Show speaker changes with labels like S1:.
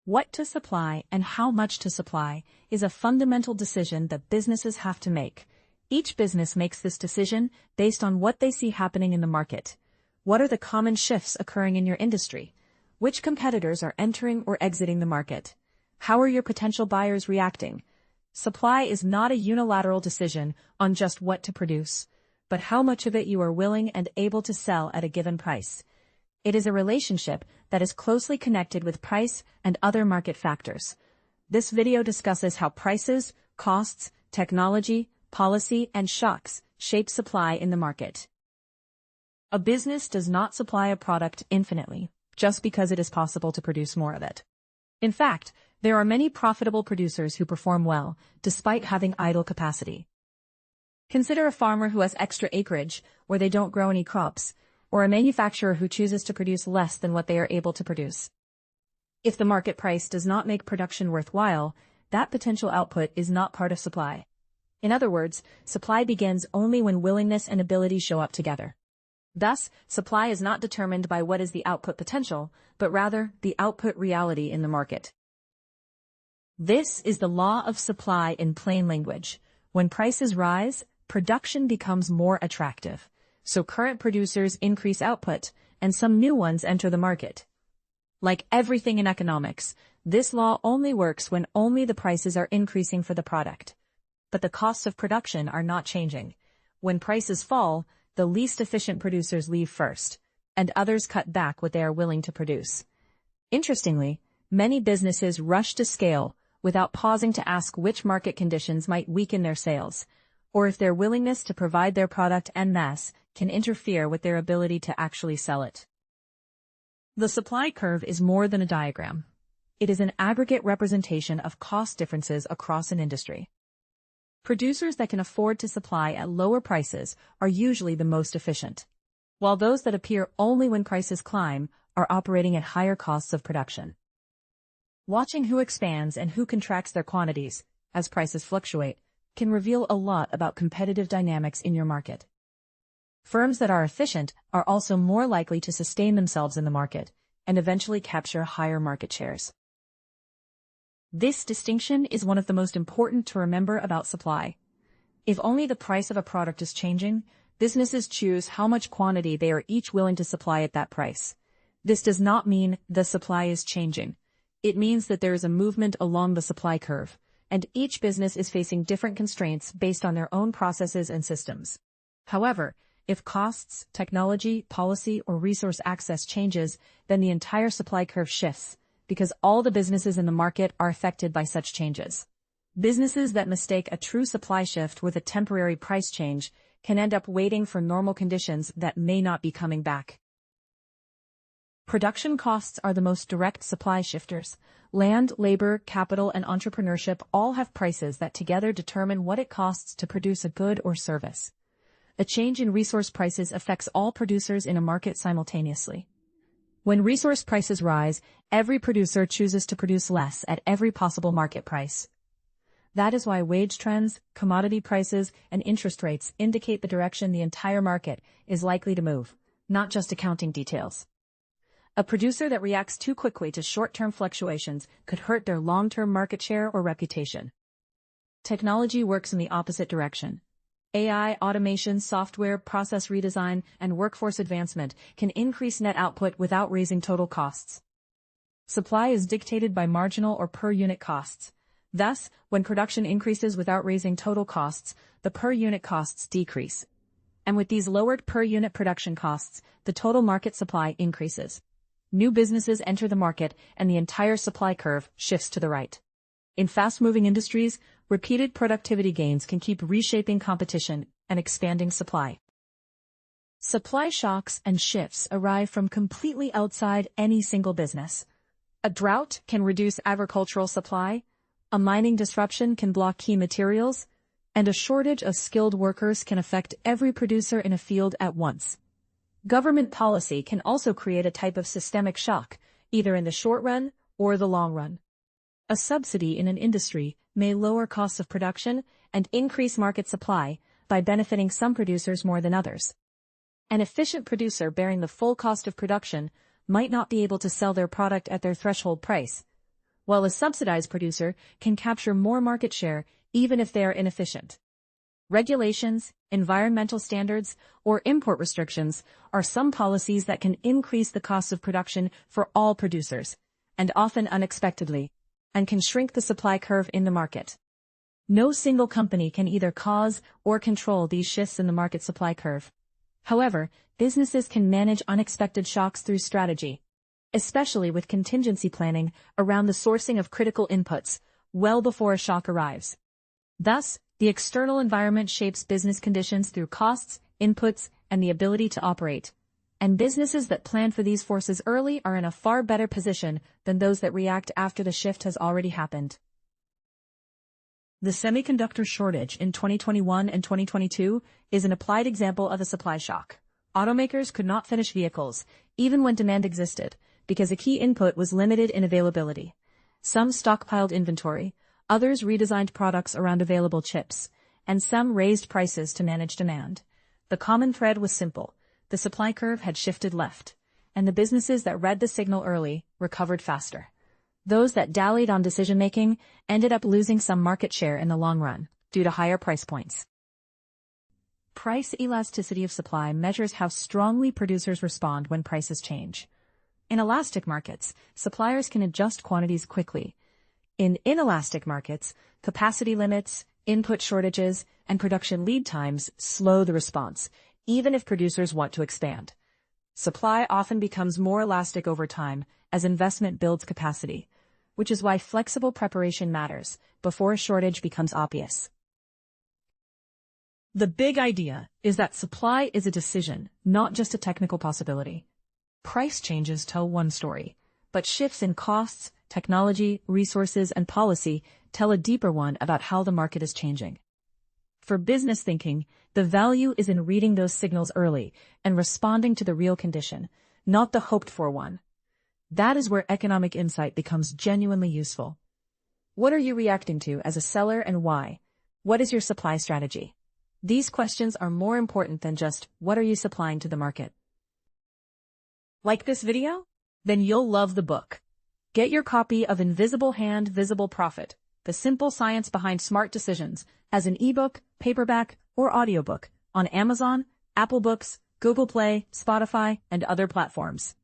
S1: What to supply and how much to supply is a fundamental decision that businesses have to make. Each business makes this decision based on what they see happening in the market. What are the common shifts occurring in your industry? Which competitors are entering or exiting the market? How are your potential buyers reacting? Supply is not a unilateral decision on just what to produce, but how much of it you are willing and able to sell at a given price. It is a relationship that is closely connected with price and other market factors. This video discusses how prices, costs, technology, policy, and shocks shape supply in the market. A business does not supply a product infinitely, just because it is possible to produce more of it. In fact, there are many profitable producers who perform well, despite having idle capacity. Consider a farmer who has extra acreage, where they don't grow any crops, or a manufacturer who chooses to produce less than what they are able to produce. If the market price does not make production worthwhile, that potential output is not part of supply. In other words, supply begins only when willingness and ability show up together. Thus, supply is not determined by what is the output potential, but rather the output reality in the market. This is the law of supply in plain language. When prices rise, production becomes more attractive. So current producers increase output, and some new ones enter the market. Like everything in economics, this law only works when only the prices are increasing for the product. But the costs of production are not changing. When prices fall, the least efficient producers leave first, and others cut back what they are willing to produce. Interestingly, many businesses rush to scale without pausing to ask which market conditions might weaken their sales, or if their willingness to provide their product en masse can interfere with their ability to actually sell it. The supply curve is more than a diagram. It is an aggregate representation of cost differences across an industry. Producers that can afford to supply at lower prices are usually the most efficient, while those that appear only when prices climb are operating at higher costs of production. Watching who expands and who contracts their quantities, as prices fluctuate, can reveal a lot about competitive dynamics in your market. Firms that are efficient are also more likely to sustain themselves in the market and eventually capture higher market shares. This distinction is one of the most important to remember about supply. If only the price of a product is changing, businesses choose how much quantity they are each willing to supply at that price. This does not mean the supply is changing. It means that there is a movement along the supply curve, and each business is facing different constraints based on their own processes and systems. However, if costs, technology, policy, or resource access changes, then the entire supply curve shifts, because all the businesses in the market are affected by such changes. Businesses that mistake a true supply shift with a temporary price change can end up waiting for normal conditions that may not be coming back. Production costs are the most direct supply shifters. Land, labor, capital, and entrepreneurship all have prices that together determine what it costs to produce a good or service. A change in resource prices affects all producers in a market simultaneously. When resource prices rise, every producer chooses to produce less at every possible market price. That is why wage trends, commodity prices, and interest rates indicate the direction the entire market is likely to move, not just accounting details. A producer that reacts too quickly to short-term fluctuations could hurt their long-term market share or reputation. Technology works in the opposite direction. AI, automation, software, process redesign, and workforce advancement can increase net output without raising total costs. Supply is dictated by marginal or per-unit costs. Thus, when production increases without raising total costs, the per-unit costs decrease. And with these lowered per-unit production costs, the total market supply increases. New businesses enter the market, and the entire supply curve shifts to the right. In fast-moving industries, repeated productivity gains can keep reshaping competition and expanding supply. Supply shocks and shifts arrive from completely outside any single business. A drought can reduce agricultural supply, a mining disruption can block key materials, and a shortage of skilled workers can affect every producer in a field at once. Government policy can also create a type of systemic shock, either in the short run or the long run. A subsidy in an industry may lower costs of production and increase market supply by benefiting some producers more than others. An efficient producer bearing the full cost of production might not be able to sell their product at their threshold price, while a subsidized producer can capture more market share even if they are inefficient. Regulations, environmental standards, or import restrictions are some policies that can increase the cost of production for all producers, and often unexpectedly, and can shrink the supply curve in the market. No single company can either cause or control these shifts in the market supply curve. However, businesses can manage unexpected shocks through strategy, especially with contingency planning around the sourcing of critical inputs well before a shock arrives. Thus, the external environment shapes business conditions through costs, inputs, and the ability to operate. And businesses that plan for these forces early are in a far better position than those that react after the shift has already happened. The semiconductor shortage in 2021 and 2022 is an applied example of a supply shock. Automakers could not finish vehicles, even when demand existed, because a key input was limited in availability. Some stockpiled inventory, others redesigned products around available chips, and some raised prices to manage demand. The common thread was simple. The supply curve had shifted left, and the businesses that read the signal early recovered faster. Those that dallied on decision-making ended up losing some market share in the long run, due to higher price points. Price elasticity of supply measures how strongly producers respond when prices change. In elastic markets, suppliers can adjust quantities quickly. In inelastic markets, capacity limits, input shortages, and production lead times slow the response, even if producers want to expand. Supply often becomes more elastic over time as investment builds capacity, which is why flexible preparation matters before a shortage becomes obvious. The big idea is that supply is a decision, not just a technical possibility. Price changes tell one story, but shifts in costs, technology, resources, and policy tell a deeper one about how the market is changing. For business thinking, the value is in reading those signals early and responding to the real condition, not the hoped-for one. That is where economic insight becomes genuinely useful. What are you reacting to as a seller and why? What is your supply strategy? These questions are more important than just, what are you supplying to the market? Like this video? Then you'll love the book. Get your copy of Invisible Hand, Visible Profit, The Simple Science Behind Smart Decisions, as an ebook, paperback, or audiobook on Amazon, Apple Books, Google Play, Spotify, and other platforms.